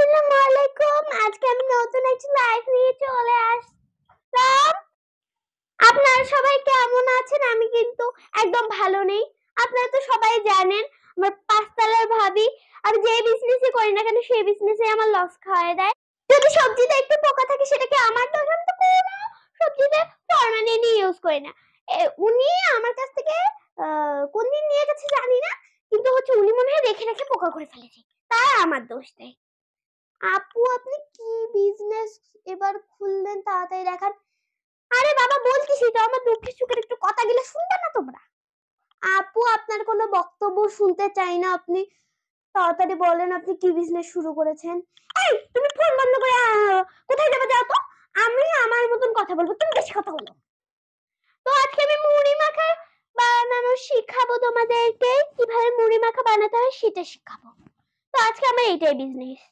আসসালামু আলাইকুম। আজকে আমি নতুন একটা লাইভ নিয়ে চলে আসলাম। আপনারা সবাই কেমন আছেন? আমি কিন্তু একদম ভালো নেই। আপনারা তো সবাই জানেন আমার পাঁচতলার ভাবি আমি যে বিজনেসই করি না কেন সেই বিজনেসে আমার লস খাওয়ায় দেয়। যদি সবজিতে একটু পোকা থাকে সেটা কি আমার দোষ? আমি তো কোনো সবজিতে ফরমালিন ইউজ করি না। উনি আমার কাছ থেকে কোন দিন নিয়ে গেছে জানি না, কিন্তু হচ্ছে উনি মনে হয় রেখে রেখে পোকা করে ফেলেছে, তাই আমার দোষ দেয়। আপু আপনি কি বিজনেস এবার খুললেন তাড়াতাড়ি দেখান। আরে বাবা বলতেছি তো, আমার দুঃখের সুখের একটু কথাগুলো শুনবে না তোমরা? আপু আপনার কোনো বক্তব্য শুনতে চাই না, আপনি তাড়াতাড়ি বলেন আপনি কি বিজনেস শুরু করেছেন। এই তুমি ফোন বন্ধ করে কোথায় যাবে যাও তো, আমি আমার মতন কথা বলবো, তুমি বেশি কথা বলো। তো আজকে আমি মুড়ি মাখা বানানো শিখাবো তোমাদেরকে, কিভাবে মুড়ি মাখা বানাতে হয় সেটা শিখাবো। তো আজকে আমার এইটাই বিজনেস।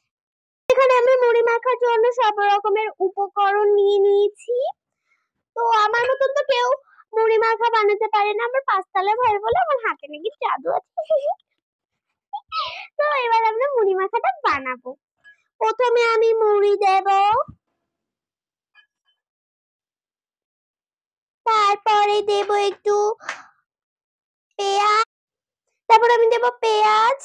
এখানে আমি মুড়ি মাখার জন্য সব রকমের উপকরণ নিয়ে নিয়েছি। তো আমার মতন তো কেউ মুড়ি মাখা বানাতে পারে না, আমার পাঁচতলার ভাই বলে আমার হাতে নাকি জাদু আছে। তো এবার আমরা মুড়ি মাখাটা বানাবো। প্রথমে আমি মুড়ি দেব, তারপরে দেব একটু পেঁয়াজ, তারপর আমি দেব পেঁয়াজ,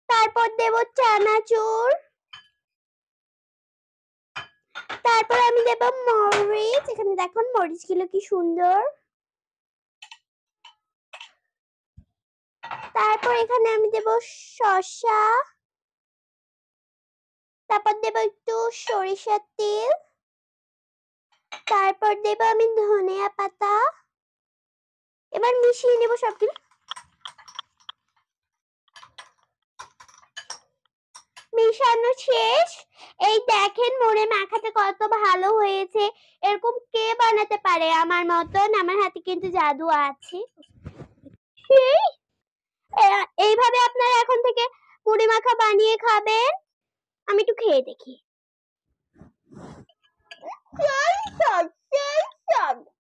তারপর দেব চানাচুর, তারপর আমি দেব মরিচ। এখানে দেখুন মরিচগুলো কি সুন্দর। তারপর এখানে আমি দেব শসা, তারপর দেব একটু সরিষার তেল, তারপর দেব আমি ধনিয়া পাতা। এবার মিশিয়ে নেব সবগুলো। মিশানো শেষ। এই দেখেন মুড়ি মাখাটা কত ভালো হয়েছে। এরকম কে বানাতে পারে আমার মতন? আমার হাতে কিন্তু জাদু আছে। এইভাবে আপনারা এখন থেকে মুড়ি মাখা বানিয়ে খাবেন। আমি একটু খেয়ে দেখি।